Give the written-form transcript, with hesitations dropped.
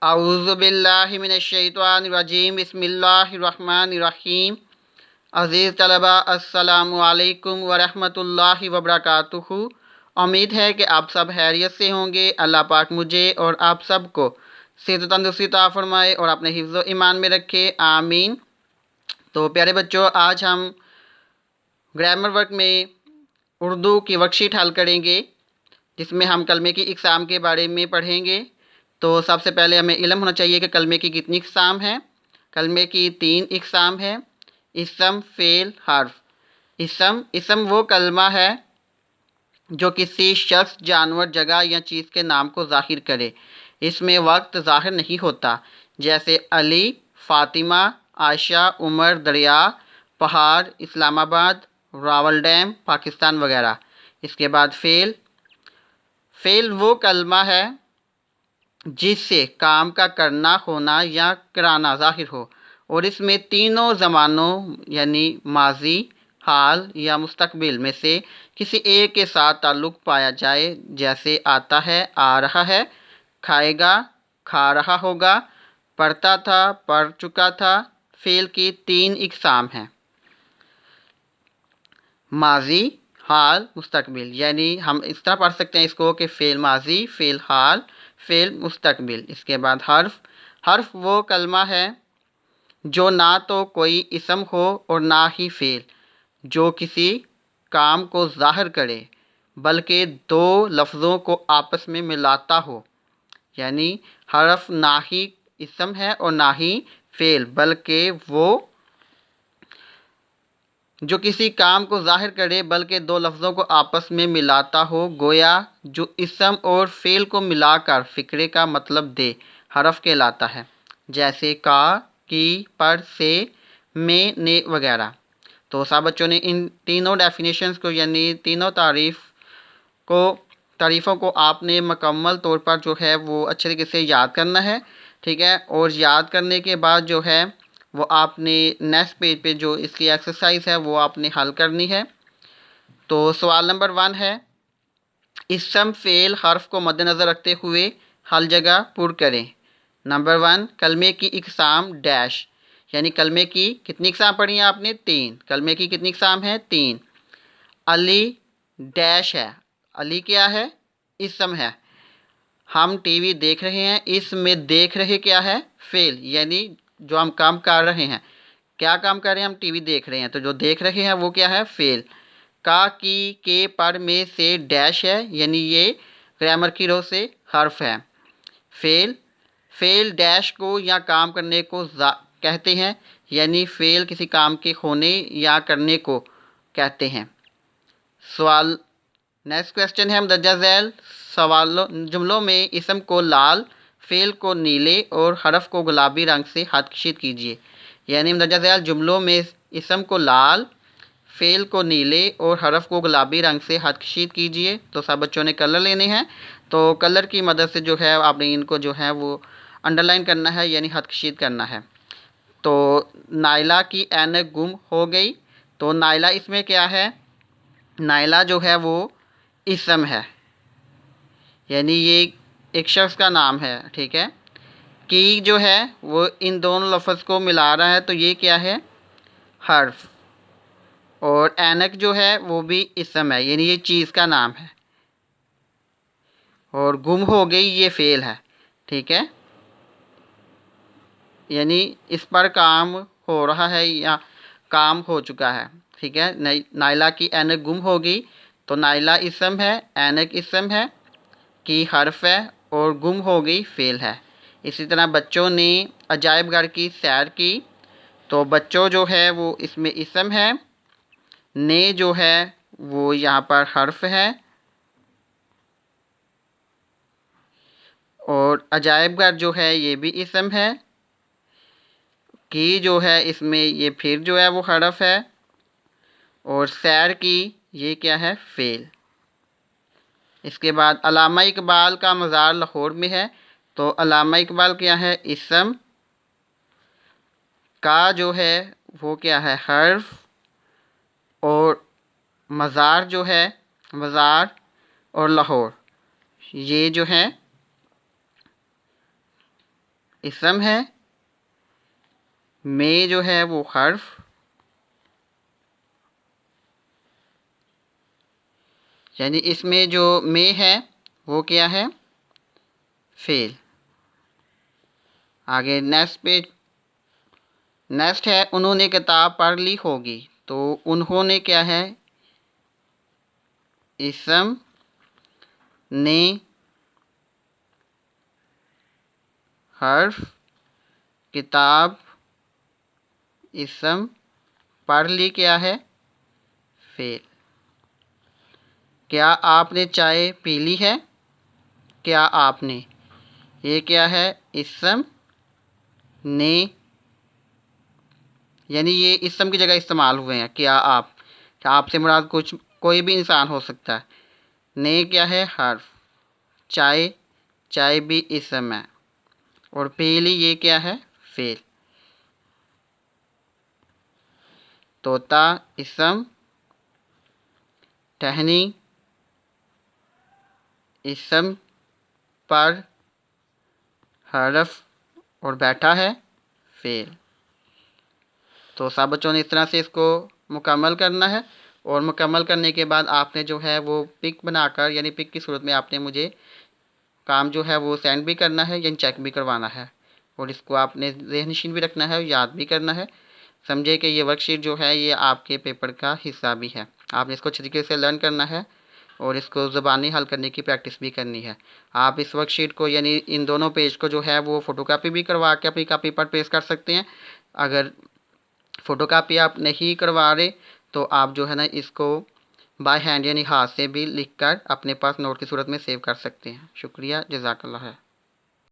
औज़ु बिल्लाहि मिनश्शैतानिर्रजीम बिस्मिल्लाहिर्रहमानिर्रहीम। अज़ीज़ तलबा अस्सलामु अलैकुम वरहमतुल्लाहि वबरकातुहू। उम्मीद है कि आप सब खैरियत से होंगे। अल्लाह पाक मुझे और आप सब को सेहत तंदुरुस्ती अता फरमाए और अपने हिफ्ज़ ईमान में रखे, आमीन। तो प्यारे बच्चों, आज हम ग्रामर वर्क में उर्दू की वर्कशीट हल करेंगे, जिसमें हम कलमे की इक़साम के बारे में पढ़ेंगे। तो सबसे पहले हमें इल्म होना चाहिए कि कलमे की कितनी इक़साम हैं। कलमे की 3 इक़साम हैं: इसम, फ़ेल, हर्फ। इसम वो कलमा है जो किसी शख्स, जानवर, जगह या चीज़ के नाम को ज़ाहिर करे। इसमें वक्त ज़ाहिर नहीं होता, जैसे अली, फ़ातिमा, आयशा, उमर, दरिया, पहाड़, इस्लामाबाद, रावल डैम, पाकिस्तान वगैरह। इसके बाद फ़ेल वो कलमा है जिससे काम का करना, होना या कराना ज़ाहिर हो और इसमें तीनों ज़मानों यानी माज़ी, हाल या मुस्तक़बिल में से किसी एक के साथ ताल्लुक़ पाया जाए, जैसे आता है, आ रहा है, खाएगा, खा रहा होगा, पढ़ता था, पढ़ चुका था। फ़ेल की 3 इक़साम हैं: माज़ी, हाल, मुस्तक़बिल। यानी हम इस तरह पढ़ सकते हैं इसको कि फ़ेल माज़ी, फ़ेल हाल, फ़ेल मुस्तक़बिल। इसके बाद हर्फ वो कलमा है जो ना तो कोई इसम हो और ना ही फ़ेल, जो किसी काम को ज़ाहिर करे बल्कि दो लफ्ज़ों को आपस में मिलाता हो। यानी हर्फ ना ही इसम है और ना ही फ़ेल, बल्कि वो जो किसी काम को ज़ाहिर करे बल्कि दो लफ्ज़ों को आपस में मिलाता हो, गोया जो इसम और फ़ेल को मिलाकर फ़िक्रे का मतलब दे, हरफ कहलाता है। जैसे का, की, पर, से, में, ने वगैरह। तो सब बच्चों ने इन तीनों डेफिनेशंस को यानी तीनों तारीफ़ों को आपने मुकम्मल तौर पर जो है वो अच्छे तरीके से याद करना है, ठीक है। और याद करने के बाद जो है वो आपने नेक्स्ट पेज पे जो इसकी एक्सरसाइज है वो आपने हल करनी है। तो सवाल नंबर 1 है, इसम, फ़ेल, हर्फ को मद्देनज़र रखते हुए हल जगह पुर करें। नंबर 1, कलमे की इक़साम डैश। यानी कलमे की कितनी इक़साम पढ़ी है आपने? 3। कलमे की कितनी इक़साम है? 3। अली डैश है। अली क्या है? इसम है। हम टीवी देख रहे हैं, इसमें देख रहे क्या है? फ़ेल, यानी जो हम काम कर रहे हैं। क्या काम कर रहे हैं? हम टीवी देख रहे हैं, तो जो देख रहे हैं वो क्या है? फ़ेल। का, की, के, पर, में, से डैश है, यानी ये ग्रामर की रो से हर्फ है। फ़ेल डैश को या काम करने को कहते हैं, यानी फ़ेल किसी काम के होने या करने को कहते हैं। सवाल नेक्स्ट क्वेश्चन है, मुंदरजा झैल जुमलों में इसम को लाल, फ़ेल को नीले और हरफ को गुलाबी रंग से हस्तक्षित कीजिए। यानी मुंदरजा झैल जुमलों में इसम को लाल, फ़ेल को नीले और हरफ को गुलाबी रंग से हस्तक्षित कीजिए। तो सब बच्चों ने कलर लेने हैं, तो कलर की मदद से जो है आपने इनको जो है वो अंडरलाइन करना है, यानी हस्तक्षित करना है। तो नाइला की ऐनक गुम हो गई। तो नाइला इसमें क्या है? नाइला जो है वो इसम है, यानी ये एक शख्स का नाम है, ठीक है। की जो है वो इन दोनों लफ्ज़ को मिला रहा है, तो ये क्या है? हर्फ। और ऐनक जो है वो भी इसम है, यानी ये चीज़ का नाम है। और गुम हो गई ये फ़ेल है, ठीक है। यानी इस पर काम हो रहा है या काम हो चुका है, ठीक है। नाइला की ऐनक गुम हो गई, तो नाइला इसम है, ऐनक इसम है, की हर्फ है और गुम हो गई फ़ेल है। इसी तरह बच्चों ने अजायब घर की सैर की। तो बच्चों जो है वो इसमें इसम है, ने जो है वो यहाँ पर हर्फ है और अजायब घर जो है ये भी इसम है। की जो है इसमें ये फिर जो है वो हर्फ है और सैर की ये क्या है? फ़ेल। इसके बाद अल्लामा इकबाल का मज़ार लाहौर में है। तो अल्लामा इकबाल क्या है? इसम। का जो है वो क्या है? हर्फ। और मज़ार जो है, मज़ार और लाहौर ये जो है इसम है, में जो है वो हर्फ, यानी इसमें जो में है वो क्या है, फ़ेल। आगे नेक्स्ट है उन्होंने किताब पढ़ ली होगी, तो उन्होंने क्या है, इसम, ने हर्फ, किताब इसम, पढ़ ली क्या है, फ़ेल। क्या आपने चाय पी ली है, क्या आपने, ये क्या है, इसम, ने, यानी ये इसम की जगह इस्तेमाल हुए हैं क्या आप, क्या आपसे मुराद कुछ कोई भी इंसान हो सकता है। ने क्या है, हर्फ, चाय, चाय भी इसम है, और पी ली ये क्या है, फ़ेल। तोता इसम, टहनी इसम, पर हरफ और बैठा है, फ़ेल। तो सब बच्चों ने इस तरह से इसको मुकम्मल करना है, और मुकम्मल करने के बाद आपने जो है वो पिक बनाकर, यानी पिक की सूरत में आपने मुझे काम जो है वो सेंड भी करना है, यानी चेक भी करवाना है, और इसको आपने ज़हनशीन भी रखना है, याद भी करना है। समझे कि ये वर्कशीट जो है ये आपके पेपर का हिस्सा भी है। आपने इसको अच्छी तरीके से लर्न करना है और इसको ज़बानी हल करने की प्रैक्टिस भी करनी है। आप इस वर्कशीट को, यानी इन दोनों पेज को जो है वो फ़ोटोकॉपी भी करवा के अपनी कॉपी पर पेस्ट कर सकते हैं। अगर फ़ोटोकॉपी आप नहीं करवा रहे तो आप जो है ना इसको बाय हैंड यानी हाथ से भी लिख कर अपने पास नोट की सूरत में सेव कर सकते हैं। शुक्रिया, जज़ाकल्लाह है।